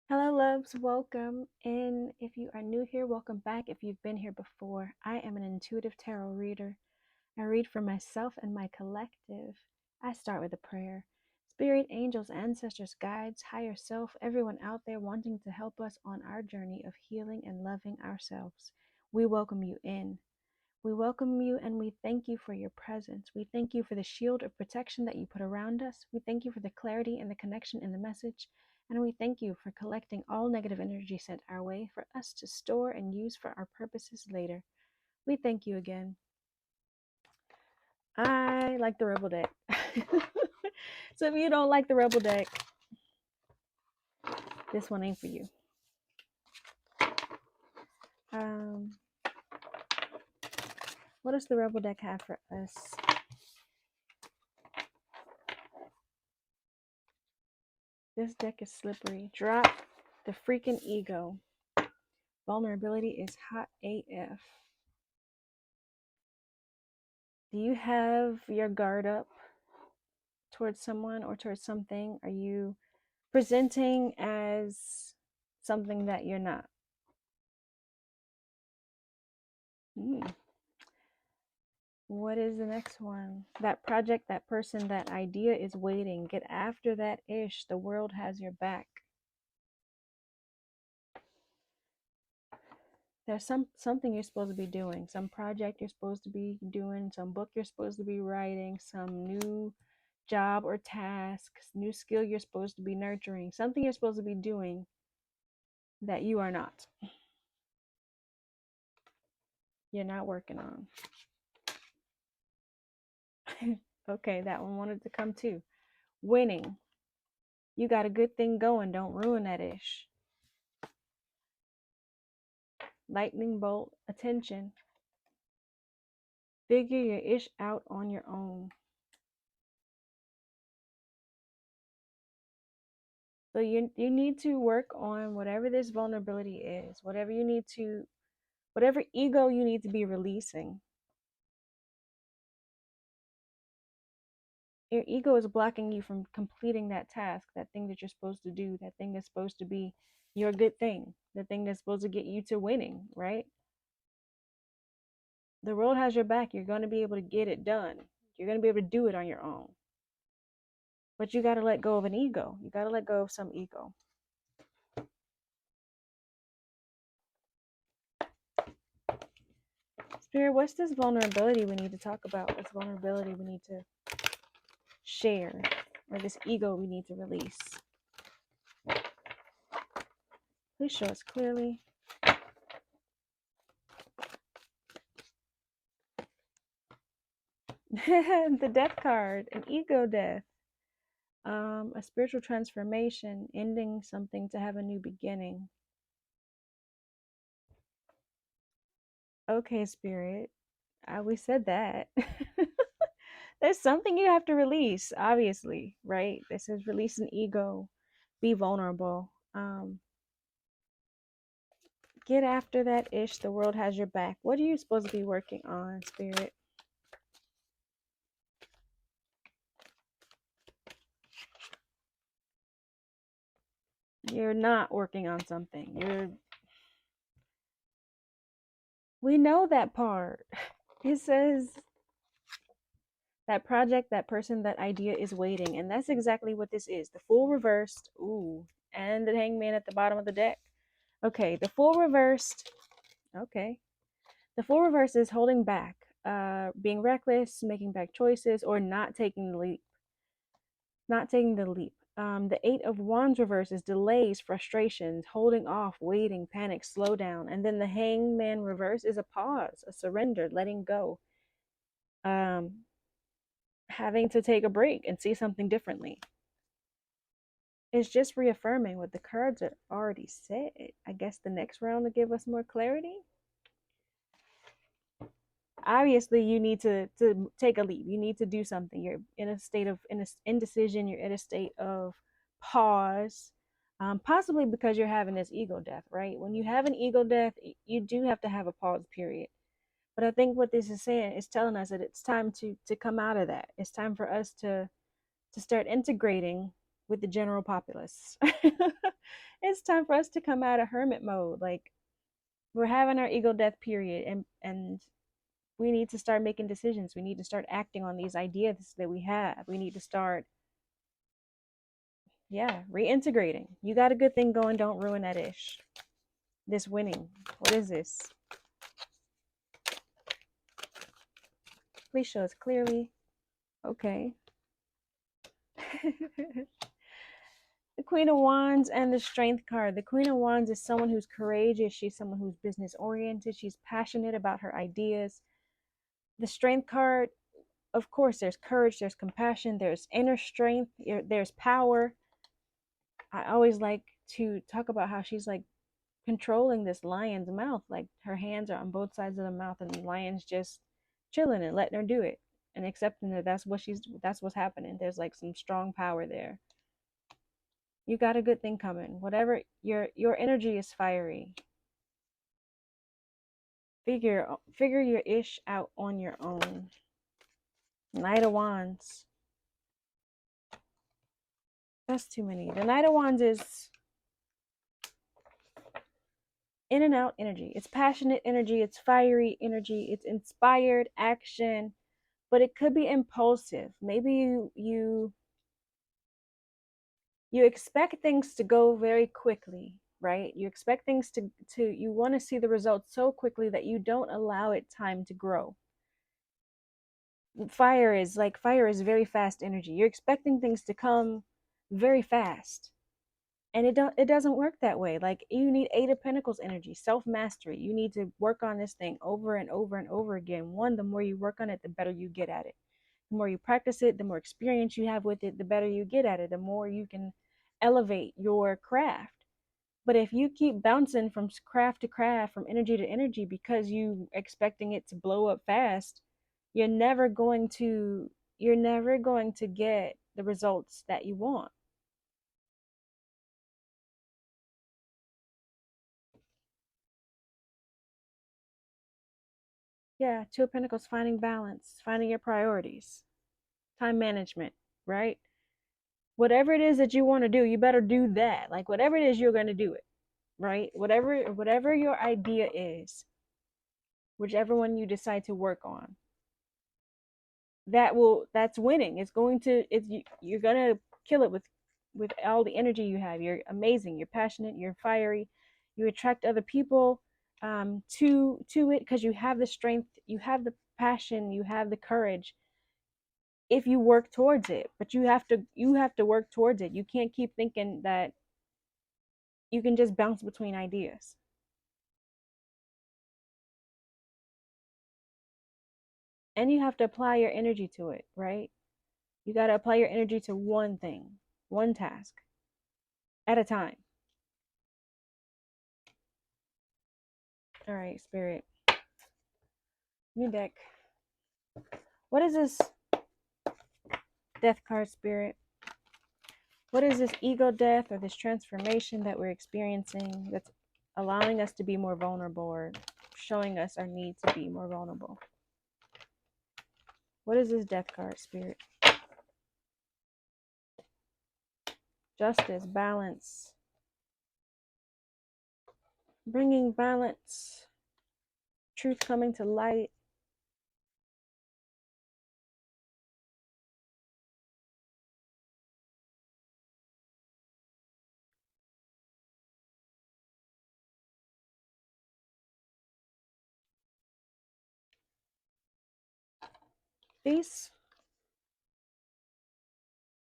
Hello, loves. Welcome. And if you are new here, welcome back. If you've been here before, I am an intuitive tarot reader. I read for myself and my collective. I start with a prayer. Spirit, angels, ancestors, guides, higher self, everyone out there wanting to help us on our journey of healing and loving ourselves. We welcome you in. We welcome you and we thank you for your presence. We thank you for the shield of protection that you put around us. We thank you for the clarity and the connection in the message. And we thank you for collecting all negative energy sent our way for us to store and use for our purposes later. We thank you again. I like the Rebel deck. So if you don't like the Rebel deck, this one ain't for you. Um, what does the Rebel deck have for us? This deck is slippery. Drop the freaking ego. Vulnerability is hot AF. Do you have your guard up towards someone or towards something? Are you presenting as something that you're not? Hmm. What is the next one? That project, that person, that idea is waiting. Get after that ish. The world has your back. There's something you're supposed to be doing, some project you're supposed to be doing, some book you're supposed to be writing, some new job or task, new skill you're supposed to be nurturing, something you're supposed to be doing that you are not. You're not working on. Okay, that one wanted to come too. Winning. You got a good thing going. Don't ruin that ish. Lightning bolt. Attention. Figure your ish out on your own. So you need to work on whatever this vulnerability is, whatever ego you need to be releasing. Your ego is blocking you from completing that task, that thing that you're supposed to do, that thing that's supposed to be your good thing, the thing that's supposed to get you to winning, right? The world has your back. You're going to be able to get it done. You're going to be able to do it on your own. But you got to let go of an ego. You got to let go of some ego. Spirit, what's this vulnerability we need to talk about? What's vulnerability we need to share? Or this ego we need to release? Please show us clearly. The death card, an ego death. A spiritual transformation, ending something to have a new beginning. Okay, Spirit. We said that. There's something you have to release, obviously, right? This is release an ego, be vulnerable. Get after that ish. The world has your back. What are you supposed to be working on, Spirit? You're not working on something. We know that part. It says that project, that person, that idea is waiting. And that's exactly what this is. The Fool reversed. Ooh. And the Hangman at the bottom of the deck. Okay, the Fool reversed. Okay. The Fool reversed is holding back, being reckless, making bad choices, or not taking the leap. Not taking the leap. The Eight of Wands reverse is delays, frustrations, holding off, waiting, panic, slow down. And then the Hangman reverse is a pause, a surrender, letting go. Having to take a break and see something differently. It's just reaffirming what the cards are already said. I guess the next round will give us more clarity. Obviously, you need to take a leap. You need to do something. You're in a state of indecision. You're in a state of pause, possibly because you're having this ego death, right? When you have an ego death, you do have to have a pause period. But I think what this is saying is telling us that it's time to come out of that. It's time for us to start integrating with the general populace. It's time for us to come out of hermit mode. Like, we're having our ego death period, and we need to start making decisions. We need to start acting on these ideas that we have. We need to start, yeah, reintegrating. You got a good thing going, don't ruin that ish. This winning. What is this? Please show us clearly. Okay. The Queen of Wands and the Strength card. The Queen of Wands is someone who's courageous. She's someone who's business oriented. She's passionate about her ideas. The Strength card, of course, there's courage, there's compassion, there's inner strength, there's power. I always like to talk about how she's like controlling this lion's mouth. Like, her hands are on both sides of the mouth, and the lion's just chilling and letting her do it and accepting that that's what's happening. There's like some strong power there. You got a good thing coming. Whatever, your energy is fiery. Figure your ish out on your own. Knight of Wands. That's too many. The Knight of Wands is in and out energy. It's passionate energy, it's fiery energy, it's inspired action, but it could be impulsive. Maybe you expect things to go very quickly, right? You expect things to you want to see the results so quickly that you don't allow it time to grow. Fire is very fast energy. You're expecting things to come very fast, and it doesn't work that way. Like, you need Eight of Pentacles energy, self-mastery. You need to work on this thing over and over and over again. One, the more you work on it, the better you get at it. The more you practice it, the more experience you have with it, the better you get at it, the more you can elevate your craft. But if you keep bouncing from craft to craft, from energy to energy, because you expecting it to blow up fast, you're never going to get the results that you want. Yeah, Two of Pentacles, finding balance, finding your priorities, time management, right? Whatever it is that you want to do, you better do that. Like, whatever it is, you're going to do it, right? Whatever your idea is, whichever one you decide to work on, that's winning. You're going to kill it with all the energy you have. You're amazing, you're passionate, you're fiery. You attract other people to it because you have the strength, you have the passion, you have the courage if you work towards it. But you have to work towards it. You can't keep thinking that you can just bounce between ideas. And you have to apply your energy to it, right? You got to apply your energy to one thing, one task at a time. All right, Spirit. New deck. What is this Death card, Spirit? What is this ego death or this transformation that we're experiencing that's allowing us to be more vulnerable, or showing us our need to be more vulnerable? What is this Death card, Spirit? Justice, balance. Bringing balance. Truth coming to light. Peace.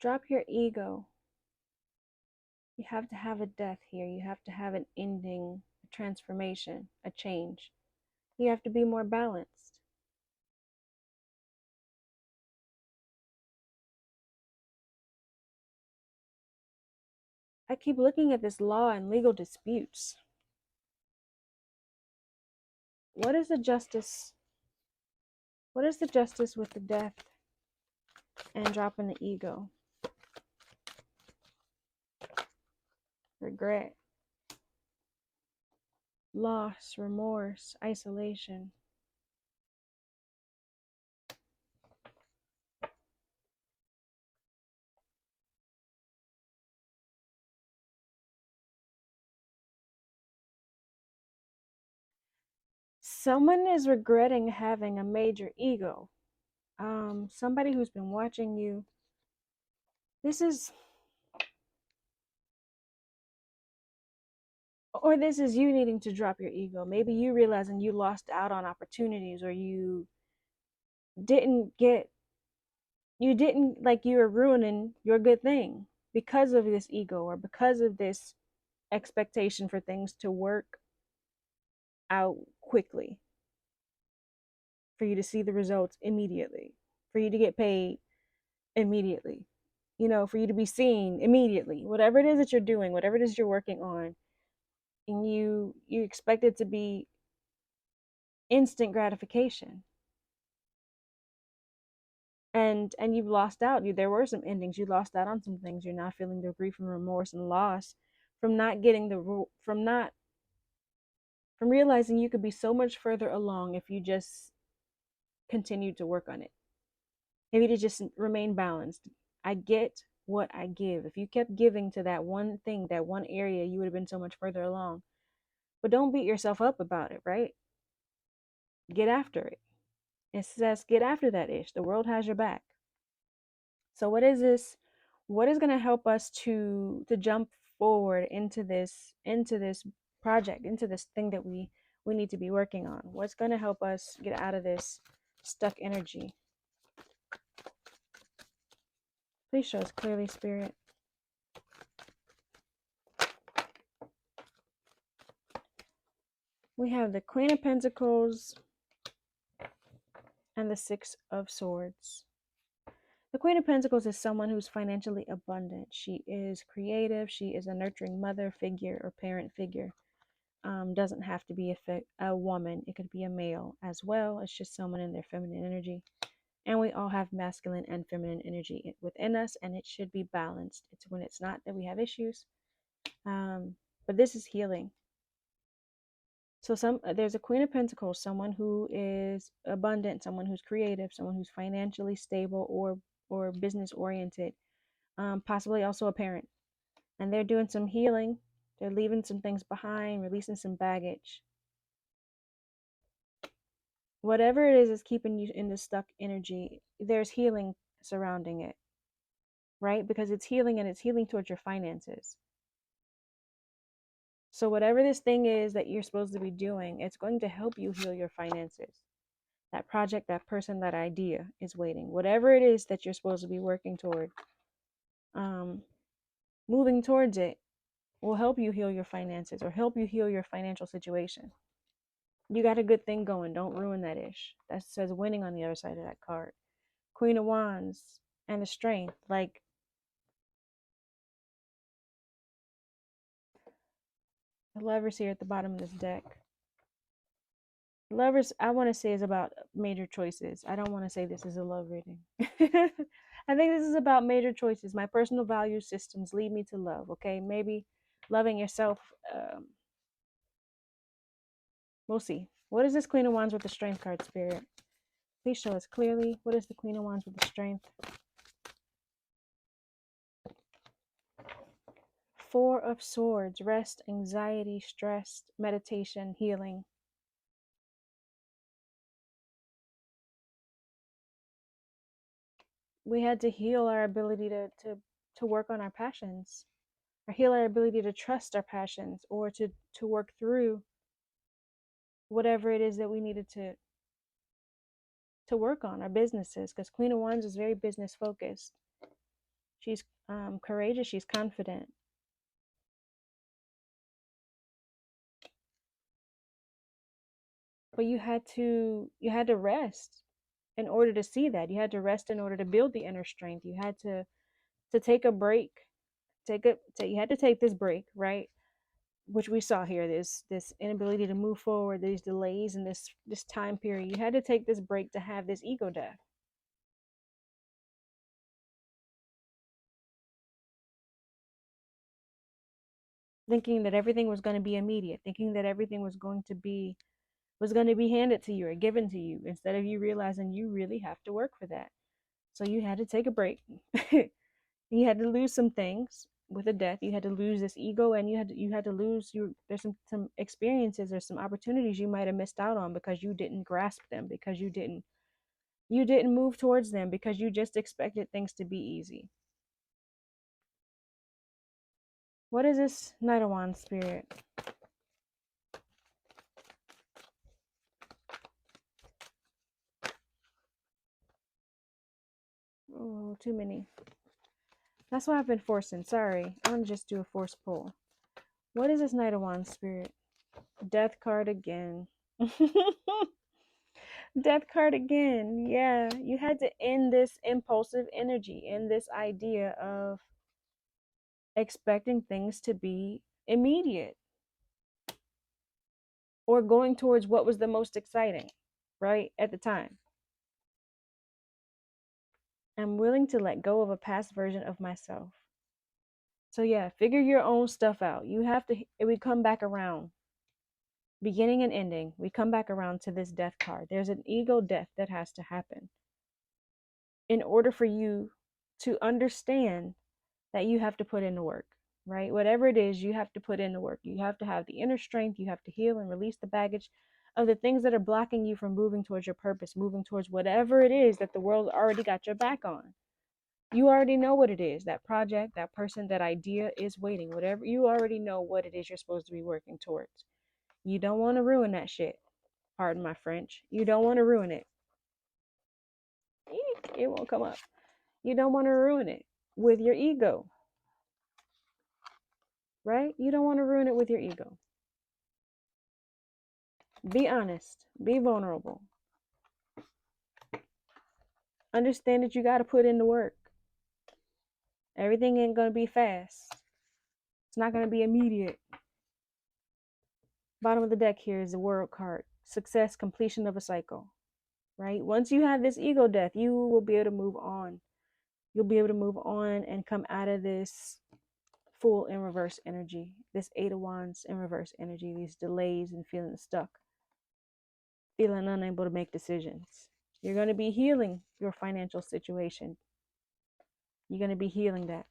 Drop your ego. You have to have a death here. You have to have an ending, a transformation, a change. You have to be more balanced. I keep looking at this law and legal disputes. What is the justice? What is the justice with the death and dropping the ego? Regret, loss, remorse, isolation. someone is regretting having a major ego. Somebody who's been watching you. This is, or this is you needing to drop your ego. Maybe you realizing you lost out on opportunities, or didn't get, you didn't, like, you were ruining your good thing because of this ego, or because of this expectation for things to work out quickly, for you to see the results immediately, for you to get paid immediately, for you to be seen immediately. Whatever it is that you're doing, whatever it is you're working on, and you expect it to be instant gratification. And you've lost out. There were some endings. You lost out on some things. You're now feeling the grief and remorse and loss from not getting from realizing you could be so much further along if you just continued to work on it. If you to just remain balanced. I get what I give. If you kept giving to that one thing, that one area, you would have been so much further along. But don't beat yourself up about it, right? Get after it. It says get after that ish. The world has your back. So what is this? What is going to help us to jump forward into this project, into this thing that we need to be working on? What's going to help us get out of this stuck energy? Please show us clearly, Spirit. We have the Queen of Pentacles and the Six of Swords. The Queen of Pentacles is someone who's financially abundant. She is creative. She is a nurturing mother figure or parent figure. Doesn't have to be a woman. It could be a male as well. It's just someone in their feminine energy. And we all have masculine and feminine energy within us, and it should be balanced. It's when it's not that we have issues. But this is healing. So there's a Queen of Pentacles, someone who is abundant, someone who's creative, someone who's financially stable or business oriented, possibly also a parent. And they're doing some healing. They're leaving some things behind, releasing some baggage. Whatever it is keeping you in this stuck energy, there's healing surrounding it, right? Because it's healing, and it's healing towards your finances. So whatever this thing is that you're supposed to be doing, it's going to help you heal your finances. That project, that person, that idea is waiting. Whatever it is that you're supposed to be working toward, moving towards it will help you heal your finances or help you heal your financial situation. You got a good thing going. Don't ruin that ish. That says winning on the other side of that card. Queen of Wands and the Strength. Like, the Lovers here at the bottom of this deck. Lovers, I want to say, is about major choices. I don't want to say this is a love reading. I think this is about major choices. My personal value systems lead me to love, okay? Maybe loving yourself. We'll see. What is this Queen of Wands with the Strength card, Spirit? Please show us clearly. What is the Queen of Wands with the Strength? Four of Swords. Rest, anxiety, stress, meditation, healing. We had to heal our ability to work on our passions, or heal our ability to trust our passions, or to work through whatever it is that we needed to work on, our businesses, because Queen of Wands is very business focused. She's courageous, she's confident. But you had to rest in order to see that. You had to rest in order to build the inner strength. You had to take a break. You had to take this break, right? Which we saw here, this inability to move forward, these delays in this time period. You had to take this break to have this ego death. Thinking that everything was going to be immediate, thinking that everything was going to be handed to you or given to you, instead of you realizing you really have to work for that. So you had to take a break. You had to lose some things. with a death. You had to lose this ego, and you had to lose your, there's some experiences or some opportunities you might have missed out on because you didn't grasp them, because you didn't move towards them, because you just expected things to be easy. What is this Knight of Wands spirit? Oh, too many. That's why I've been forcing. Sorry. I'm going to just do a force pull. What is this Knight of Wands spirit? Death card again. Death card again. Yeah. You had to end this impulsive energy, end this idea of expecting things to be immediate or going towards what was the most exciting, right? At the time. I'm willing to let go of a past version of myself. So yeah, figure your own stuff out. You have to, we come back around. Beginning and ending, we come back around to this death card. There's an ego death that has to happen in order for you to understand that you have to put in the work, right? Whatever it is, you have to put in the work. You have to have the inner strength. You have to heal and release the baggage of the things that are blocking you from moving towards your purpose, moving towards whatever it is that the world already got your back on. You already know what it is. That project, that person, that idea is waiting. Whatever, you already know what it is you're supposed to be working towards. You don't want to ruin that shit. Pardon my French. You don't want to ruin it. It won't come up. You don't want to ruin it with your ego, right? You don't want to ruin it with your ego. Be honest. Be vulnerable. Understand that you got to put in the work. Everything ain't going to be fast. It's not going to be immediate. Bottom of the deck here is the World card. Success, completion of a cycle, right? Once you have this ego death, you will be able to move on. You'll be able to move on and come out of this Fool in reverse energy, this Eight of Wands in reverse energy, these delays and feeling stuck, feeling unable to make decisions. You're going to be healing your financial situation. You're going to be healing that.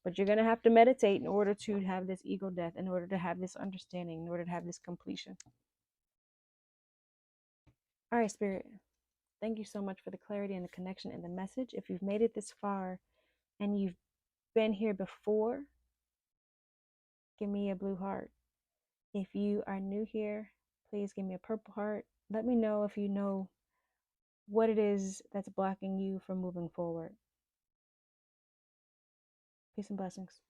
But you're going to have to meditate in order to have this ego death, in order to have this understanding, in order to have this completion. All right, Spirit. Thank you so much for the clarity and the connection and the message. If you've made it this far and you've been here before, give me a blue heart. If you are new here, please give me a purple heart. Let me know if you know what it is that's blocking you from moving forward. Peace and blessings.